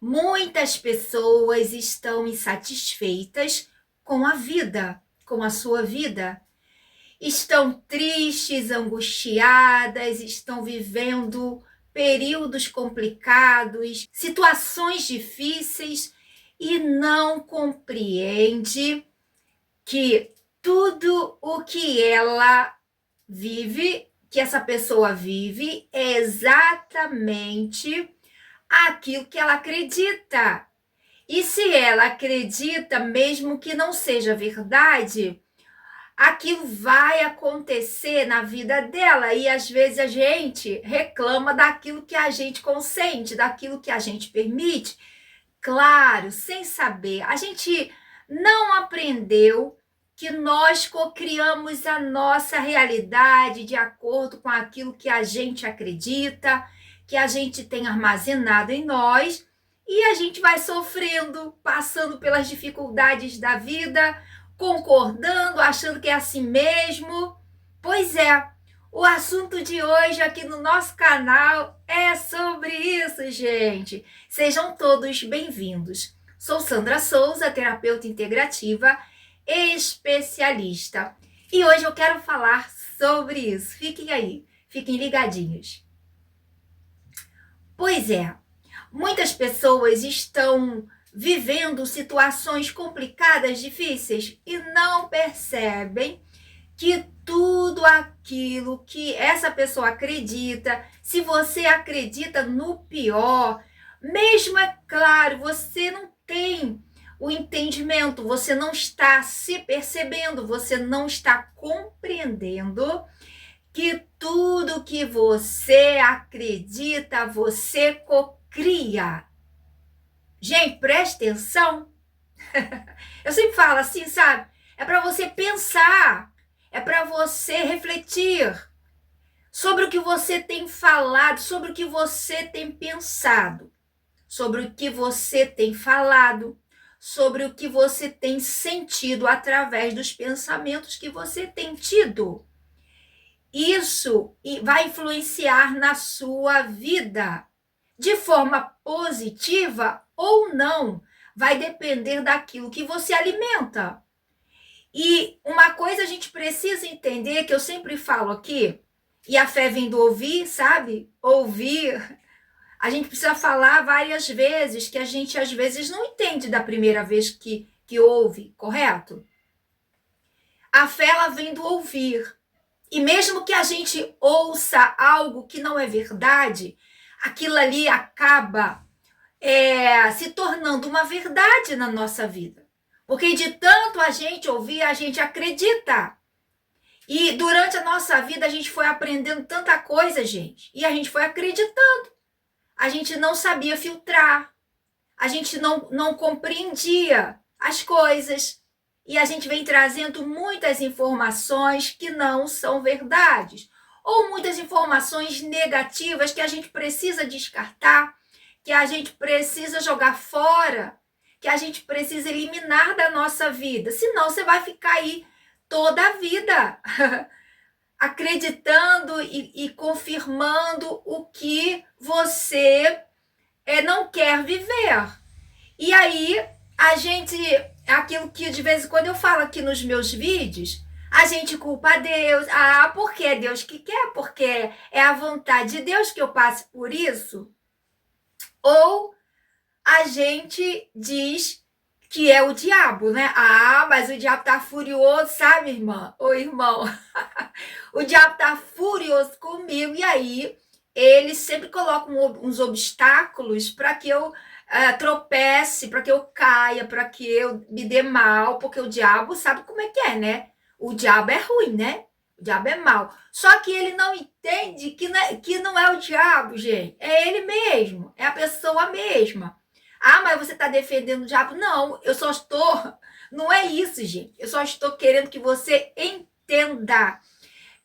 Muitas pessoas estão insatisfeitas com a vida, com a sua vida. Estão tristes, angustiadas, estão vivendo períodos complicados, situações difíceis e não compreende que tudo o que ela vive, que essa pessoa vive, é exatamente aquilo que ela acredita. E se ela acredita, mesmo que não seja verdade, aquilo vai acontecer na vida dela. E às vezes a gente reclama daquilo que a gente consente, daquilo que a gente permite. Claro, sem saber. A gente não aprendeu que nós cocriamos a nossa realidade de acordo com aquilo que a gente acredita, que a gente tem armazenado em nós, e a gente vai sofrendo, passando pelas dificuldades da vida, concordando, achando que é assim mesmo. Pois é, o assunto de hoje aqui no nosso canal é sobre isso, gente. Sejam todos bem-vindos. Sou Sandra Souza, terapeuta integrativa, especialista. E hoje eu quero falar sobre isso. Fiquem aí, fiquem ligadinhos. Pois é, muitas pessoas estão vivendo situações complicadas, difíceis e não percebem que tudo aquilo que essa pessoa acredita, se você acredita no pior, mesmo é claro, você não tem o entendimento, você não está se percebendo, você não está compreendendo que tudo que você acredita, você cocria. Gente, preste atenção. Eu sempre falo assim, sabe? É para você pensar, é para você refletir sobre o que você tem falado, sobre o que você tem pensado, sobre o que você tem falado, sobre o que você tem sentido através dos pensamentos que você tem tido. Isso vai influenciar na sua vida de forma positiva ou não. Vai depender daquilo que você alimenta. E uma coisa a gente precisa entender, que eu sempre falo aqui, e a fé vem do ouvir, sabe? Ouvir. A gente precisa falar várias vezes, que a gente às vezes não entende da primeira vez que ouve, correto? A fé, ela vem do ouvir. E mesmo que a gente ouça algo que não é verdade, aquilo ali acaba se tornando uma verdade na nossa vida. Porque de tanto a gente ouvir, a gente acredita. E durante a nossa vida, a gente foi aprendendo tanta coisa, gente. E a gente foi acreditando. A gente não sabia filtrar. A gente não compreendia as coisas. E a gente vem trazendo muitas informações que não são verdades. Ou muitas informações negativas que a gente precisa descartar, que a gente precisa jogar fora, que a gente precisa eliminar da nossa vida. Senão você vai ficar aí toda a vida acreditando e confirmando o que você não quer viver. E aí, a gente, aquilo que de vez em quando eu falo aqui nos meus vídeos, a gente culpa a Deus. Ah, porque é Deus que quer, porque é a vontade de Deus que eu passe por isso. Ou a gente diz que é o diabo, né? Ah, mas o diabo tá furioso, sabe, irmã? Ou irmão? O diabo tá furioso comigo, e aí ele sempre coloca uns obstáculos para que eu tropece, para que eu caia, para que eu me dê mal, porque o diabo sabe como é que é, né? O diabo é ruim, né? O diabo é mau. Só que ele não entende que não é o diabo, gente. É ele mesmo, é a pessoa mesma. Ah, mas você está defendendo o diabo? Não, eu só estou... Não é isso, gente. Eu só estou querendo que você entenda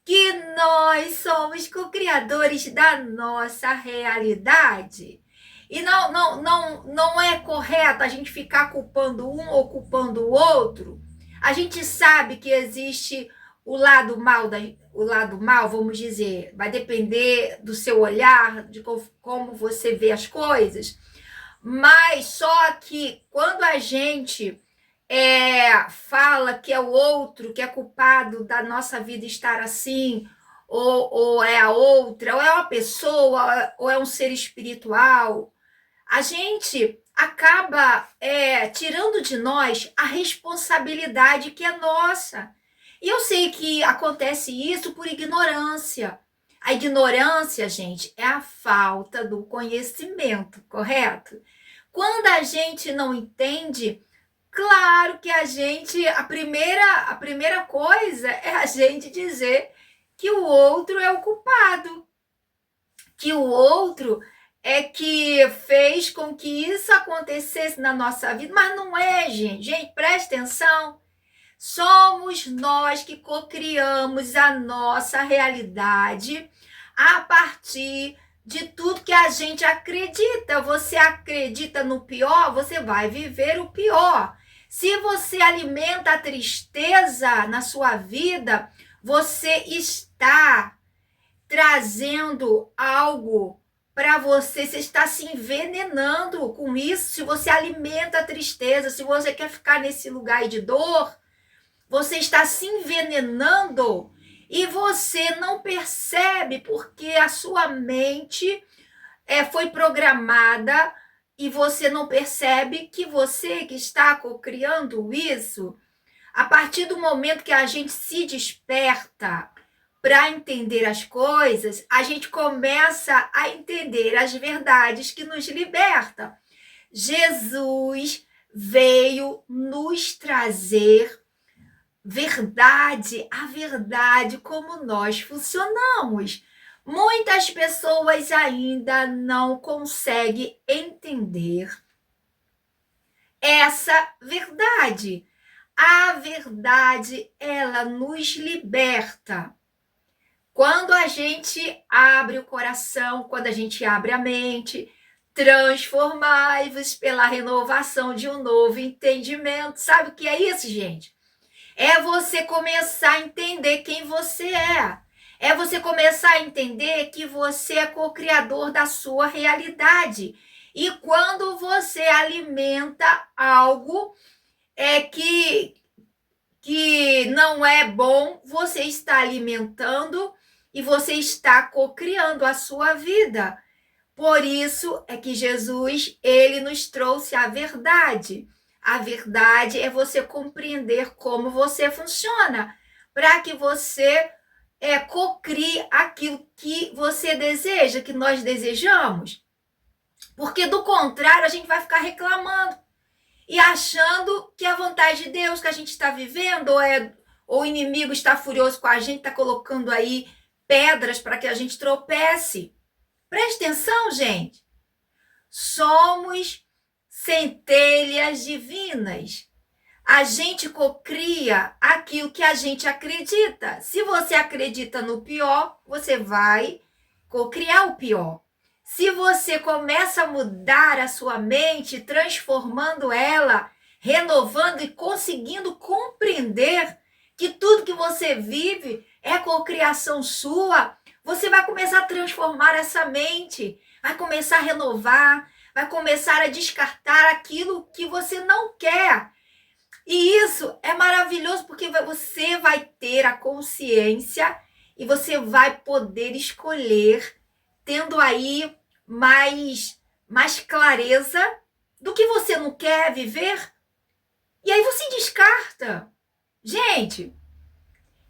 que nós somos co-criadores da nossa realidade. E não é correto a gente ficar culpando um ou culpando o outro. A gente sabe que existe o lado mal, vamos dizer, vai depender do seu olhar, de como você vê as coisas. Mas só que quando a gente fala que é o outro que é culpado da nossa vida estar assim, ou é a outra, ou é uma pessoa, ou é um ser espiritual, a gente acaba tirando de nós a responsabilidade que é nossa. E eu sei que acontece isso por ignorância. A ignorância, gente, é a falta do conhecimento, correto? Quando a gente não entende, claro que a primeira coisa é a gente dizer que o outro é o culpado, que o outro é que fez com que isso acontecesse na nossa vida, mas não é, gente. Gente, preste atenção. Somos nós que cocriamos a nossa realidade a partir de tudo que a gente acredita. Você acredita no pior, você vai viver o pior. Se você alimenta a tristeza na sua vida, você está trazendo algo para você, você está se envenenando com isso. Se você alimenta a tristeza, se você quer ficar nesse lugar de dor, você está se envenenando e você não percebe porque a sua mente foi programada e você não percebe que você que está cocriando isso. A partir do momento que a gente se desperta para entender as coisas, a gente começa a entender as verdades que nos libertam. Jesus veio nos trazer verdade, a verdade como nós funcionamos. Muitas pessoas ainda não conseguem entender essa verdade. A verdade, ela nos liberta. Quando a gente abre o coração, quando a gente abre a mente, transformai-vos pela renovação de um novo entendimento. Sabe o que é isso, gente? É você começar a entender quem você é. É você começar a entender que você é co-criador da sua realidade. E quando você alimenta algo que não é bom, você está alimentando e você está co-criando a sua vida. Por isso é que Jesus, ele nos trouxe a verdade. A verdade é você compreender como você funciona, para que você cocrie aquilo que você deseja, que nós desejamos. Porque do contrário, a gente vai ficar reclamando e achando que a vontade de Deus que a gente está vivendo, ou o inimigo está furioso com a gente, está colocando aí pedras para que a gente tropece. Preste atenção, gente. Somos centelhas divinas. A gente cocria aquilo que a gente acredita. Se você acredita no pior, você vai cocriar o pior. Se você começa a mudar a sua mente, transformando ela, renovando e conseguindo compreender que tudo que você vive é cocriação sua, você vai começar a transformar essa mente, vai começar a renovar, vai começar a descartar aquilo que você não quer. E isso é maravilhoso porque você vai ter a consciência e você vai poder escolher, tendo aí mais clareza do que você não quer viver. E aí você descarta. Gente,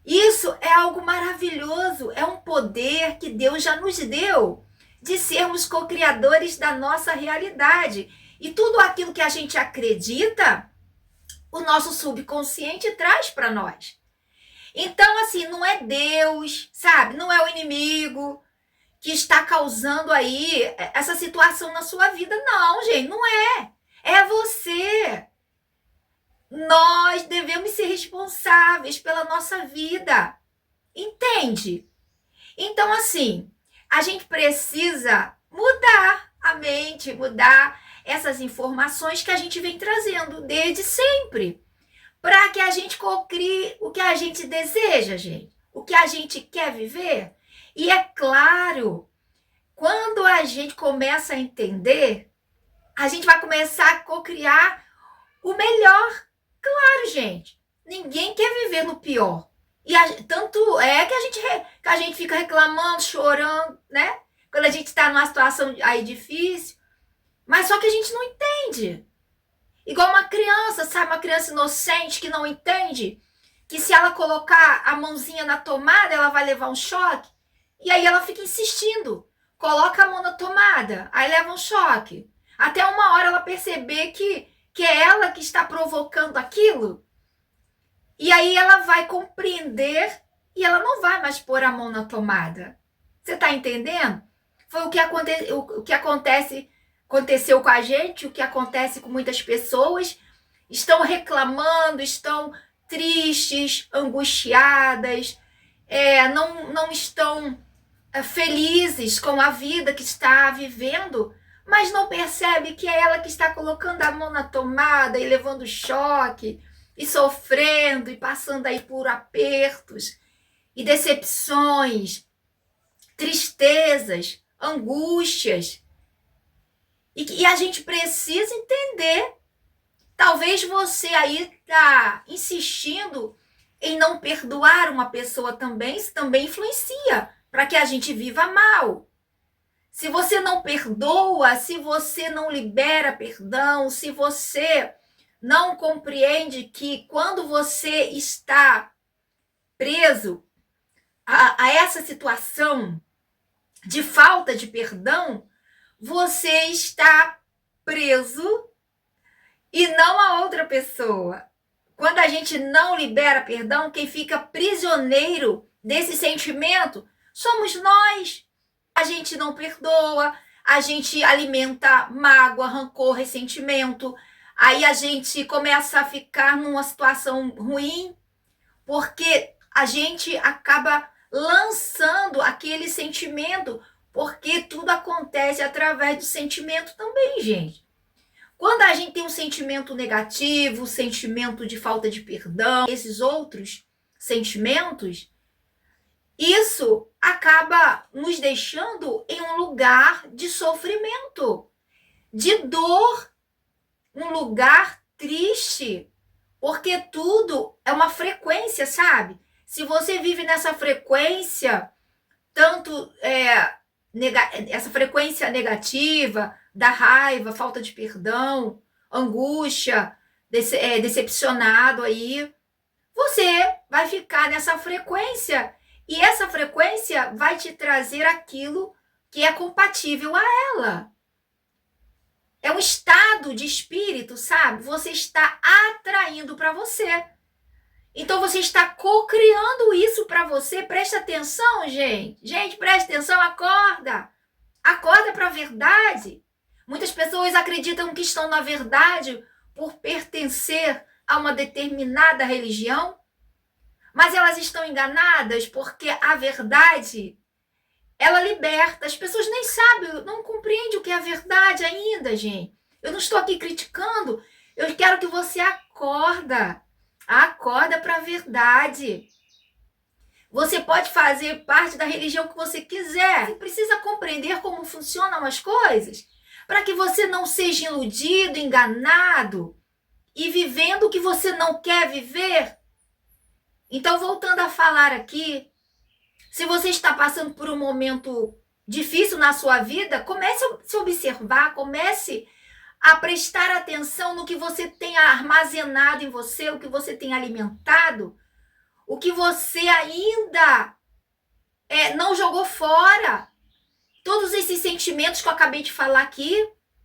isso é algo maravilhoso, é um poder que Deus já nos deu de sermos co-criadores da nossa realidade. E tudo aquilo que a gente acredita, o nosso subconsciente traz para nós. Então, assim, não é Deus, sabe? Não é o inimigo que está causando aí essa situação na sua vida. Não, gente, não é. É você. Nós devemos ser responsáveis pela nossa vida. Entende? Então, assim, a gente precisa mudar a mente, mudar essas informações que a gente vem trazendo desde sempre, para que a gente cocrie o que a gente deseja, gente, o que a gente quer viver. E é claro, quando a gente começa a entender, a gente vai começar a cocriar o melhor. Claro, gente, ninguém quer viver no pior. E tanto é que a gente fica reclamando, chorando, né? Quando a gente está numa situação aí difícil. Mas só que a gente não entende. Igual uma criança, sabe? Uma criança inocente que não entende que se ela colocar a mãozinha na tomada, ela vai levar um choque. E aí ela fica insistindo. Coloca a mão na tomada, aí leva um choque. Até uma hora ela perceber que é ela que está provocando aquilo. E aí ela vai compreender e ela não vai mais pôr a mão na tomada. Você está entendendo? Foi o que aconteceu com a gente, o que acontece com muitas pessoas. Estão reclamando, estão tristes, angustiadas, não estão felizes com a vida que está vivendo, mas não percebe que é ela que está colocando a mão na tomada e levando choque, e sofrendo, e passando aí por apertos, e decepções, tristezas, angústias. E a gente precisa entender. Talvez você aí está insistindo em não perdoar uma pessoa também, isso também influencia para que a gente viva mal. Se você não perdoa, se você não libera perdão, se você não compreende que quando você está preso a essa situação de falta de perdão, você está preso e não a outra pessoa. Quando a gente não libera perdão, quem fica prisioneiro desse sentimento somos nós. A gente não perdoa, a gente alimenta mágoa, rancor, ressentimento. Aí a gente começa a ficar numa situação ruim, porque a gente acaba lançando aquele sentimento, porque tudo acontece através do sentimento também, gente. Quando a gente tem um sentimento negativo, sentimento de falta de perdão, esses outros sentimentos, isso acaba nos deixando em um lugar de sofrimento, de dor, um lugar triste, porque tudo é uma frequência, sabe? Se você vive nessa frequência, tanto essa frequência negativa, da raiva, falta de perdão, angústia, decepcionado aí, você vai ficar nessa frequência e essa frequência vai te trazer aquilo que é compatível a ela. É um estado de espírito, sabe? Você está atraindo para você. Então você está co-criando isso para você. Presta atenção, gente. Gente, presta atenção, acorda. Acorda para a verdade. Muitas pessoas acreditam que estão na verdade por pertencer a uma determinada religião, mas elas estão enganadas porque a verdade, ela liberta. As pessoas nem sabem, não compreendem o que é a verdade ainda, gente. Eu não estou aqui criticando, eu quero que você acorda para a verdade. Você pode fazer parte da religião que você quiser. Você precisa compreender como funcionam as coisas para que você não seja iludido, enganado e vivendo o que você não quer viver. Então, voltando a falar aqui, se você está passando por um momento difícil na sua vida, comece a se observar, comece a prestar atenção no que você tem armazenado em você, o que você tem alimentado, o que você ainda não jogou fora. Todos esses sentimentos que eu acabei de falar aqui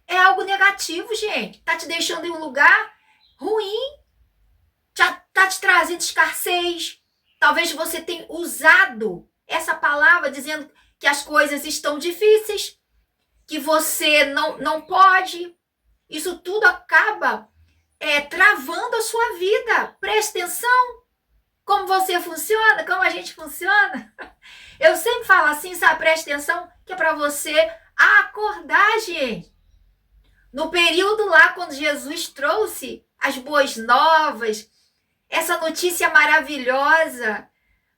é algo negativo, gente. Tá te deixando em um lugar ruim, tá te trazendo escassez. Talvez você tenha usado essa palavra dizendo que as coisas estão difíceis, que você não pode. Isso tudo acaba travando a sua vida. Preste atenção como você funciona, como a gente funciona. Eu sempre falo assim, sabe? Preste atenção, que é para você acordar, gente. No período lá, quando Jesus trouxe as boas novas, essa notícia maravilhosa,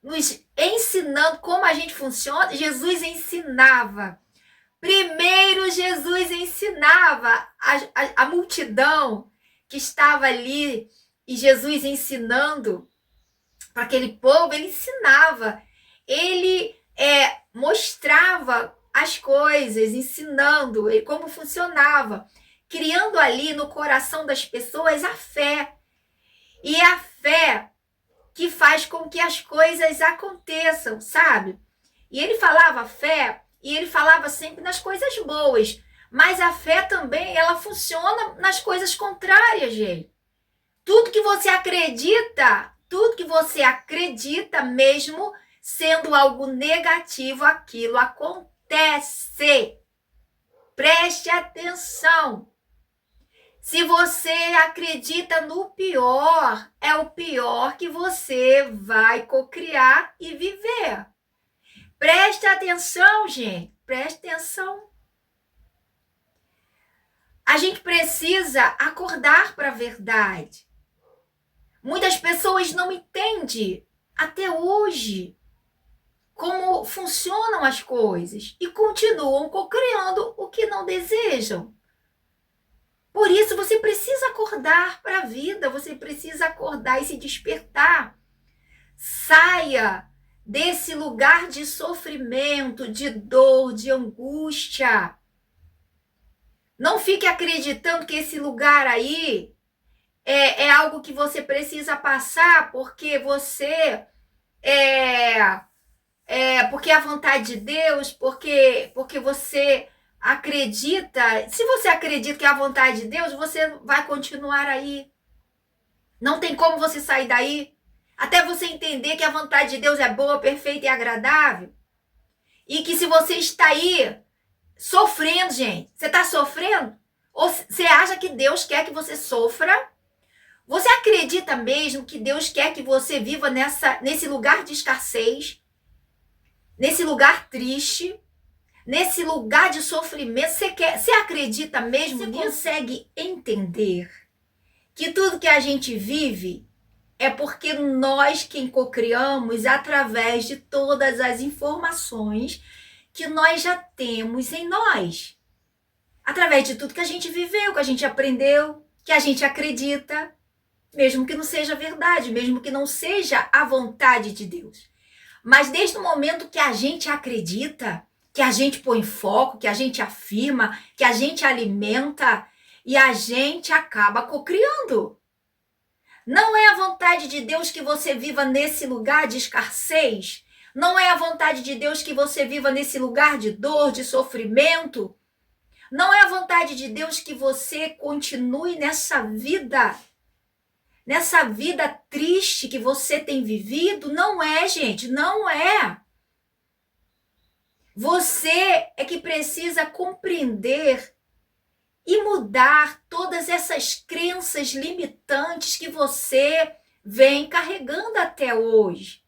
nos ensinando como a gente funciona, Jesus ensinava Primeiro, Jesus ensinava a multidão que estava ali e Jesus ensinando para aquele povo, ele ensinava, ele mostrava as coisas, ensinando como funcionava, criando ali no coração das pessoas a fé. E é a fé que faz com que as coisas aconteçam, sabe? E ele falava fé, e ele falava sempre nas coisas boas, mas a fé também, ela funciona nas coisas contrárias, gente. Tudo que você acredita, mesmo sendo algo negativo, aquilo acontece. Preste atenção. Se você acredita no pior, é o pior que você vai cocriar e viver. Preste atenção, gente. Preste atenção. A gente precisa acordar para a verdade. Muitas pessoas não entendem até hoje como funcionam as coisas e continuam cocriando o que não desejam. Por isso, você precisa acordar para a vida, você precisa acordar e se despertar. Saia desse lugar de sofrimento, de dor, de angústia. Não fique acreditando que esse lugar aí é algo que você precisa passar porque você porque é a vontade de Deus, porque você acredita. Se você acredita que é a vontade de Deus, você vai continuar aí. Não tem como você sair daí até você entender que a vontade de Deus é boa, perfeita e agradável. E que se você está aí sofrendo, gente, você está sofrendo? Ou você acha que Deus quer que você sofra? Você acredita mesmo que Deus quer que você viva nesse lugar de escassez, nesse lugar triste, nesse lugar de sofrimento? Você acredita mesmo? Você consegue entender que tudo que a gente vive é porque nós quem cocriamos através de todas as informações que nós já temos em nós. Através de tudo que a gente viveu, que a gente aprendeu, que a gente acredita, mesmo que não seja verdade, mesmo que não seja a vontade de Deus. Mas desde o momento que a gente acredita, que a gente põe foco, que a gente afirma, que a gente alimenta, e a gente acaba cocriando. Não é a vontade de Deus que você viva nesse lugar de escassez. Não é a vontade de Deus que você viva nesse lugar de dor, de sofrimento. Não é a vontade de Deus que você continue nessa vida triste que você tem vivido. Não é, gente, não é. Você é que precisa compreender e mudar todas essas crenças limitantes que você vem carregando até hoje.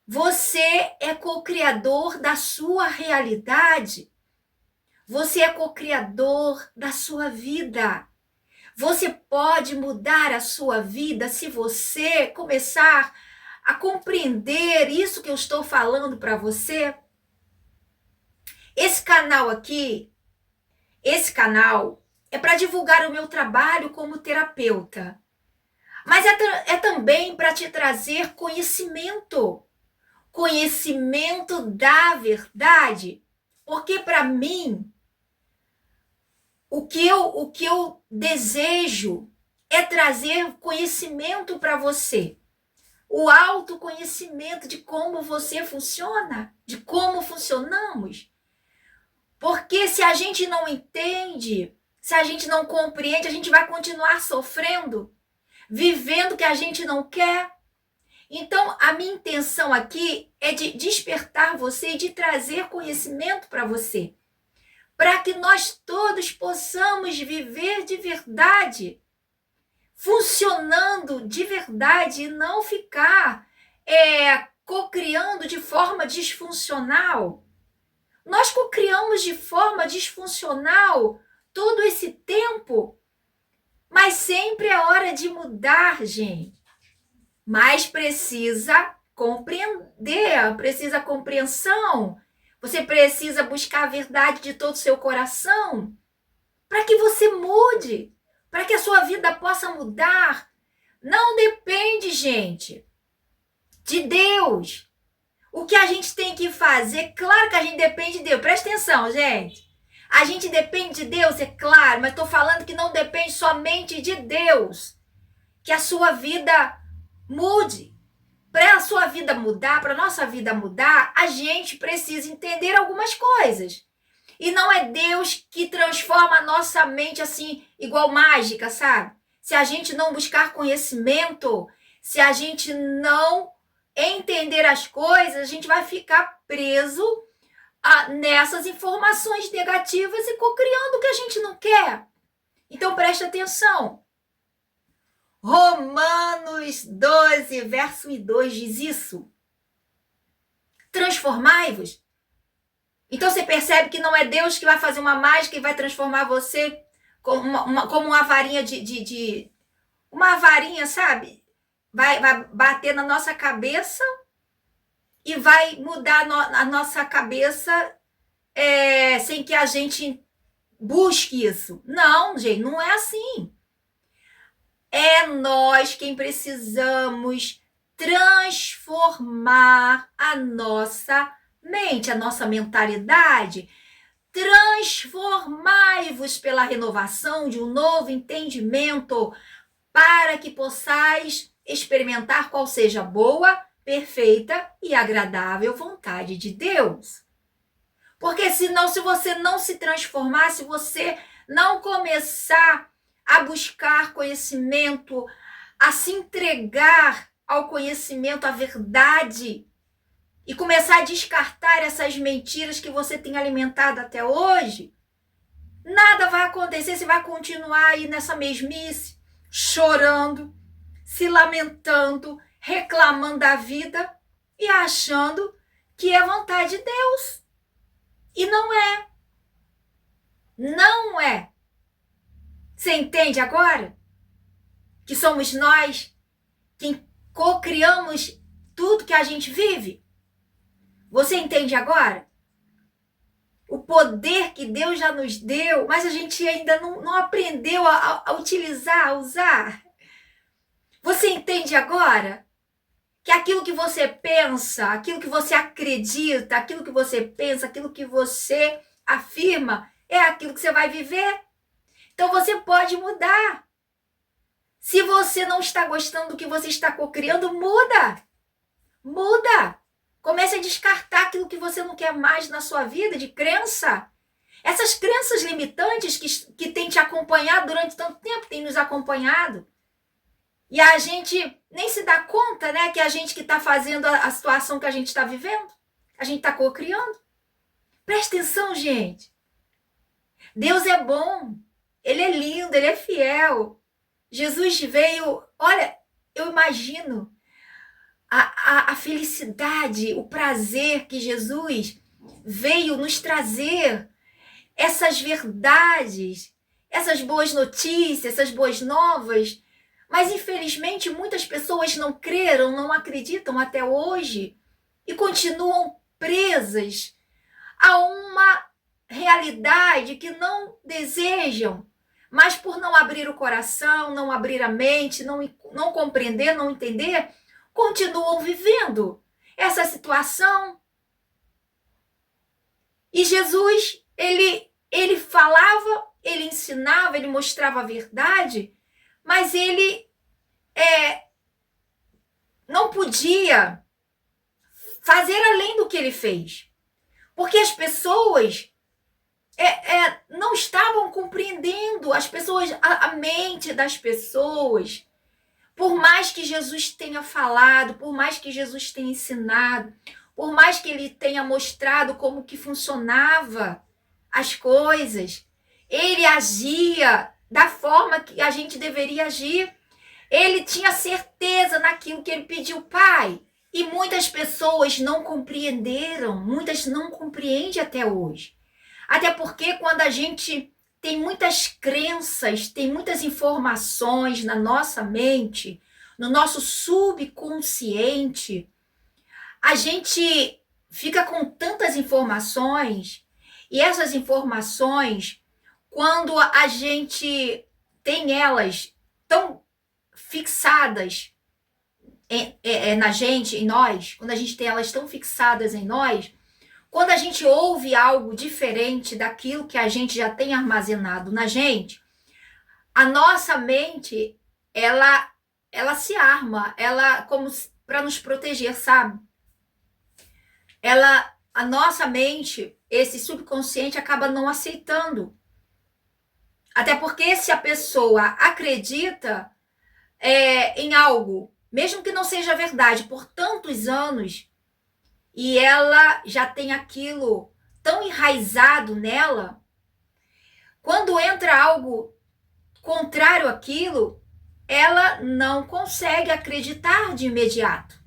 Você é co-criador da sua realidade. Você é co-criador da sua vida. Você pode mudar a sua vida se você começar a compreender isso que eu estou falando para você. Esse canal aqui, é para divulgar o meu trabalho como terapeuta. Mas é também para te trazer conhecimento. Conhecimento da verdade. Porque para mim, o que eu desejo é trazer conhecimento para você. O autoconhecimento de como você funciona, de como funcionamos. Porque se a gente não entende, se a gente não compreende, a gente vai continuar sofrendo, vivendo o que a gente não quer. Então, a minha intenção aqui é de despertar você e de trazer conhecimento para você, para que nós todos possamos viver de verdade, funcionando de verdade e não ficar cocriando de forma disfuncional. Nós cocriamos de forma disfuncional todo esse tempo, mas sempre é hora de mudar, gente. Mas precisa compreender, precisa compreensão, Você precisa buscar a verdade de todo o seu coração para que você mude, para que a sua vida possa mudar. Não depende, gente, de Deus. O que a gente tem que fazer, claro que a gente depende de Deus. Presta atenção, gente. A gente depende de Deus, é claro, mas estou falando que não depende somente de Deus. Que a sua vida mude. Para a sua vida mudar, para a nossa vida mudar, a gente precisa entender algumas coisas. E não é Deus que transforma a nossa mente assim, igual mágica, sabe? Se a gente não buscar conhecimento, se a gente não entender as coisas, a gente vai ficar preso nessas informações negativas e cocriando o que a gente não quer. Então preste atenção. Romanos 12, verso 2 diz isso. Transformai-vos. Então você percebe que não é Deus que vai fazer uma mágica e vai transformar você como uma varinha uma varinha, sabe? Vai bater na nossa cabeça e vai mudar a nossa cabeça sem que a gente busque isso. Não, gente, não é assim. É nós quem precisamos transformar a nossa mente, a nossa mentalidade. Transformai-vos pela renovação de um novo entendimento, para que possais experimentar qual seja a boa, perfeita e agradável vontade de Deus. Porque senão, se você não se transformar, se você não começar a buscar conhecimento, a se entregar ao conhecimento, à verdade, e começar a descartar essas mentiras que você tem alimentado até hoje, nada vai acontecer, você vai continuar aí nessa mesmice, chorando, se lamentando, reclamando da vida e achando que é vontade de Deus. E não é. Não é. Você entende agora? Que somos nós quem co-criamos tudo que a gente vive? Você entende agora? O poder que Deus já nos deu, mas a gente ainda não aprendeu a utilizar, a usar. Você entende agora? Que aquilo que você pensa, aquilo que você acredita, aquilo que você pensa, aquilo que você afirma, é aquilo que você vai viver. Então você pode mudar. Se você não está gostando do que você está cocriando, muda. Muda. Comece a descartar aquilo que você não quer mais na sua vida, de crença. Essas crenças limitantes que têm te acompanhado durante tanto tempo, têm nos acompanhado. E a gente nem se dá conta, né, que a gente que está fazendo a situação que a gente está vivendo, a gente está cocriando. Presta atenção, gente. Deus é bom. Ele é lindo, ele é fiel. Jesus veio, olha, eu imagino a felicidade, o prazer que Jesus veio nos trazer, essas verdades, essas boas notícias, essas boas novas. Mas, infelizmente, muitas pessoas não creram, não acreditam até hoje e continuam presas a uma realidade que não desejam, mas por não abrir o coração, não abrir a mente, não compreender, não entender, continuam vivendo essa situação. E Jesus, ele falava, ele ensinava, ele mostrava a verdade, mas ele não podia fazer além do que ele fez. Porque as pessoas não estavam compreendendo, as pessoas, a mente das pessoas. Por mais que Jesus tenha falado, por mais que Jesus tenha ensinado, por mais que ele tenha mostrado como que funcionava as coisas, ele agia da forma que a gente deveria agir. Ele tinha certeza naquilo que ele pediu, Pai. E muitas pessoas não compreenderam, muitas não compreendem até hoje. Até porque quando a gente tem muitas crenças, tem muitas informações na nossa mente, no nosso subconsciente, a gente fica com tantas informações, e essas informações, quando a gente tem elas tão fixadas na gente, em nós, quando a gente tem elas tão fixadas em nós, quando a gente ouve algo diferente daquilo que a gente já tem armazenado na gente, a nossa mente, ela se arma, ela como para nos proteger, sabe? A nossa mente, esse subconsciente acaba não aceitando. Até porque se a pessoa acredita em algo, mesmo que não seja verdade, por tantos anos, e ela já tem aquilo tão enraizado nela, quando entra algo contrário àquilo, ela não consegue acreditar de imediato.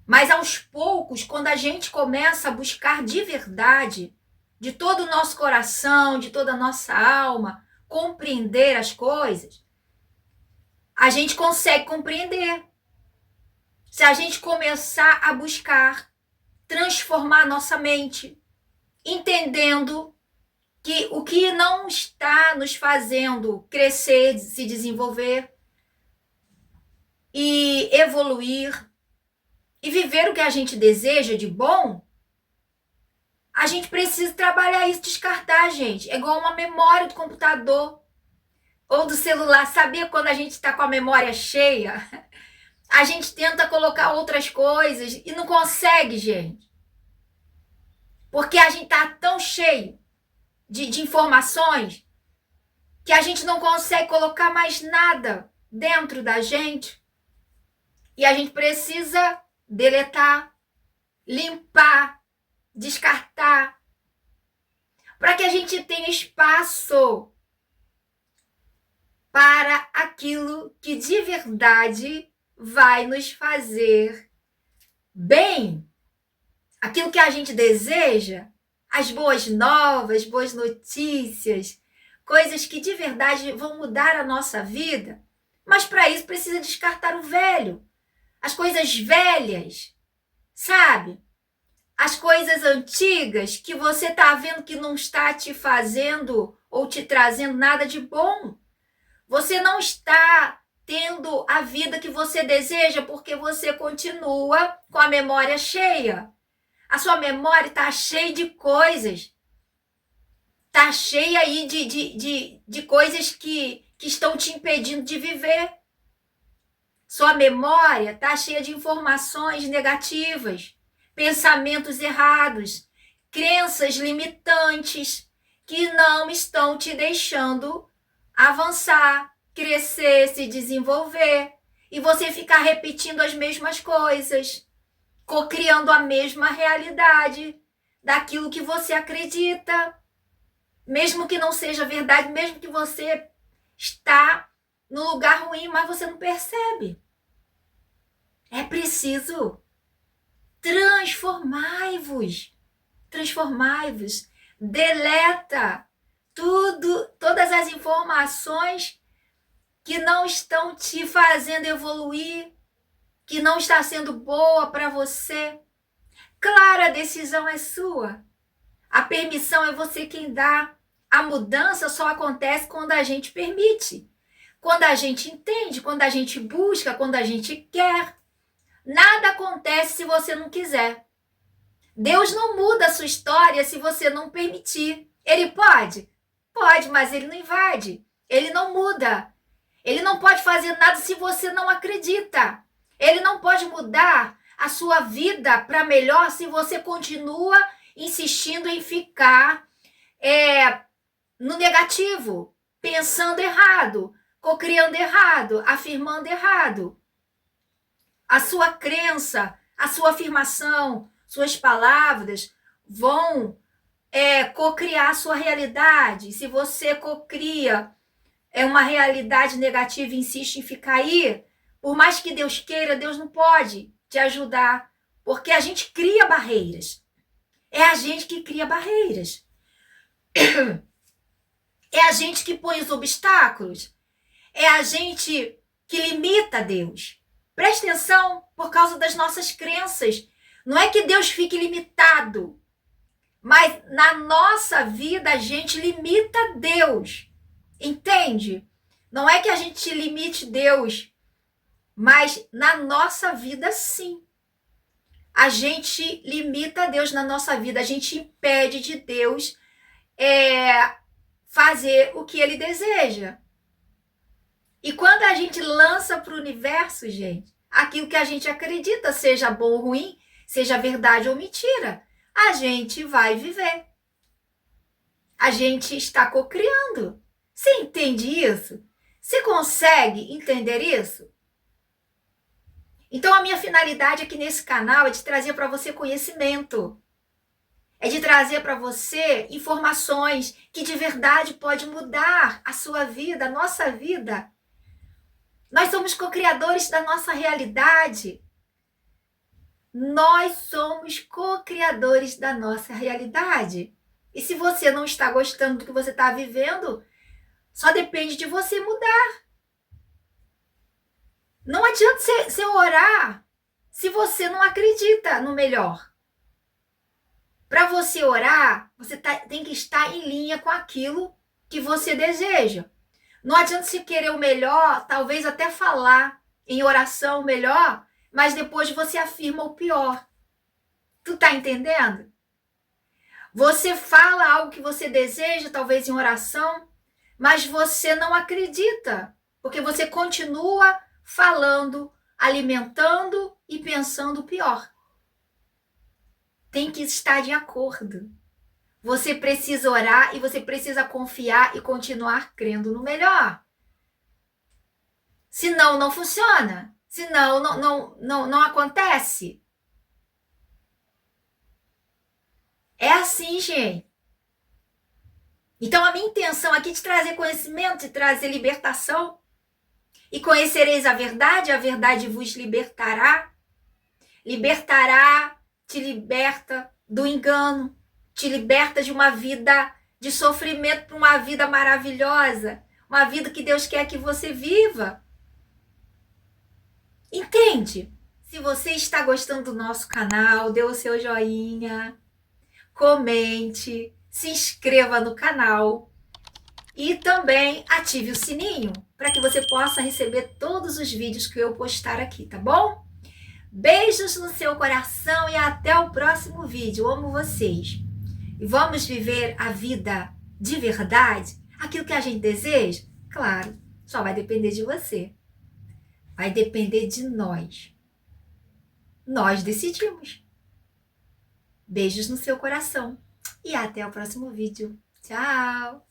Mas aos poucos, quando a gente começa a buscar de verdade, de todo o nosso coração, de toda a nossa alma, compreender as coisas, a gente consegue compreender. Se a gente começar a buscar transformar a nossa mente, entendendo que o que não está nos fazendo crescer, se desenvolver e evoluir e viver o que a gente deseja de bom, a gente precisa trabalhar isso, descartar, gente. É igual uma memória do computador ou do celular. Sabia quando a gente está com a memória cheia? A gente tenta colocar outras coisas e não consegue, gente. Porque a gente está tão cheio de informações que a gente não consegue colocar mais nada dentro da gente. E a gente precisa deletar, limpar, descartar, para que a gente tenha espaço para aquilo que de verdade vai nos fazer bem, aquilo que a gente deseja, as boas novas, boas notícias, coisas que de verdade vão mudar a nossa vida, mas para isso precisa descartar o velho, as coisas velhas, sabe? As coisas antigas que você está vendo que não está te fazendo ou te trazendo nada de bom. Você não está tendo a vida que você deseja porque você continua com a memória cheia. A sua memória está cheia de coisas. Está cheia aí de coisas que estão te impedindo de viver. Sua memória está cheia de informações negativas, pensamentos errados, crenças limitantes que não estão te deixando avançar, crescer, se desenvolver. E você ficar repetindo as mesmas coisas, cocriando a mesma realidade daquilo que você acredita. Mesmo que não seja verdade, mesmo que você está no lugar ruim, mas você não percebe. É preciso transformai-vos. Transformai-vos. Deleta todas as informações que não estão te fazendo evoluir, que não está sendo boa para você. Claro, a decisão é sua. A permissão é você quem dá. A mudança só acontece quando a gente permite. Quando a gente entende, quando a gente busca, quando a gente quer. Nada acontece se você não quiser. Deus não muda a sua história se você não permitir. Ele pode? Pode, mas ele não invade. Ele não muda. Ele não pode fazer nada se você não acredita. Ele não pode mudar a sua vida para melhor se você continua insistindo em ficar no negativo, pensando errado, cocriando errado, afirmando errado. A sua crença, a sua afirmação, suas palavras vão cocriar a sua realidade. Se você cocria uma realidade negativa e insiste em ficar aí, por mais que Deus queira, Deus não pode te ajudar, porque a gente cria barreiras. É a gente que cria barreiras. É a gente que põe os obstáculos. É a gente que limita Deus. Presta atenção, por causa das nossas crenças. Não é que Deus fique limitado, mas na nossa vida a gente limita Deus. Entende? Não é que a gente limite Deus, mas na nossa vida sim. A gente limita Deus na nossa vida, a gente impede de Deus fazer o que ele deseja. E quando a gente lança para o universo, gente, aquilo que a gente acredita, seja bom ou ruim, seja verdade ou mentira, a gente vai viver. A gente está cocriando. Você entende isso? Você consegue entender isso? Então, a minha finalidade aqui nesse canal é de trazer para você conhecimento. É de trazer para você informações que de verdade pode mudar a sua vida, a nossa vida. Nós somos co-criadores da nossa realidade. Nós somos co-criadores da nossa realidade. E se você não está gostando do que você está vivendo, só depende de você mudar. Não adianta você orar se você não acredita no melhor. Para você orar, você tem que estar em linha com aquilo que você deseja. Não adianta você querer o melhor, talvez até falar em oração o melhor, mas depois você afirma o pior. Tu tá entendendo? Você fala algo que você deseja, talvez em oração, mas você não acredita, porque você continua falando, alimentando e pensando o pior. Tem que estar de acordo. Você precisa orar e você precisa confiar e continuar crendo no melhor. Senão não funciona. Senão não acontece. É assim, gente. Então a minha intenção aqui é de trazer conhecimento, de trazer libertação. E conhecereis a verdade vos libertará. Libertará, te liberta do engano, te liberta de uma vida de sofrimento para uma vida maravilhosa, uma vida que Deus quer que você viva. Entende? Se você está gostando do nosso canal, dê o seu joinha, comente, se inscreva no canal e também ative o sininho para que você possa receber todos os vídeos que eu postar aqui, tá bom? Beijos no seu coração e até o próximo vídeo. Eu amo vocês. E vamos viver a vida de verdade? Aquilo que a gente deseja? Claro, só vai depender de você. Vai depender de nós. Nós decidimos. Beijos no seu coração. E até o próximo vídeo. Tchau!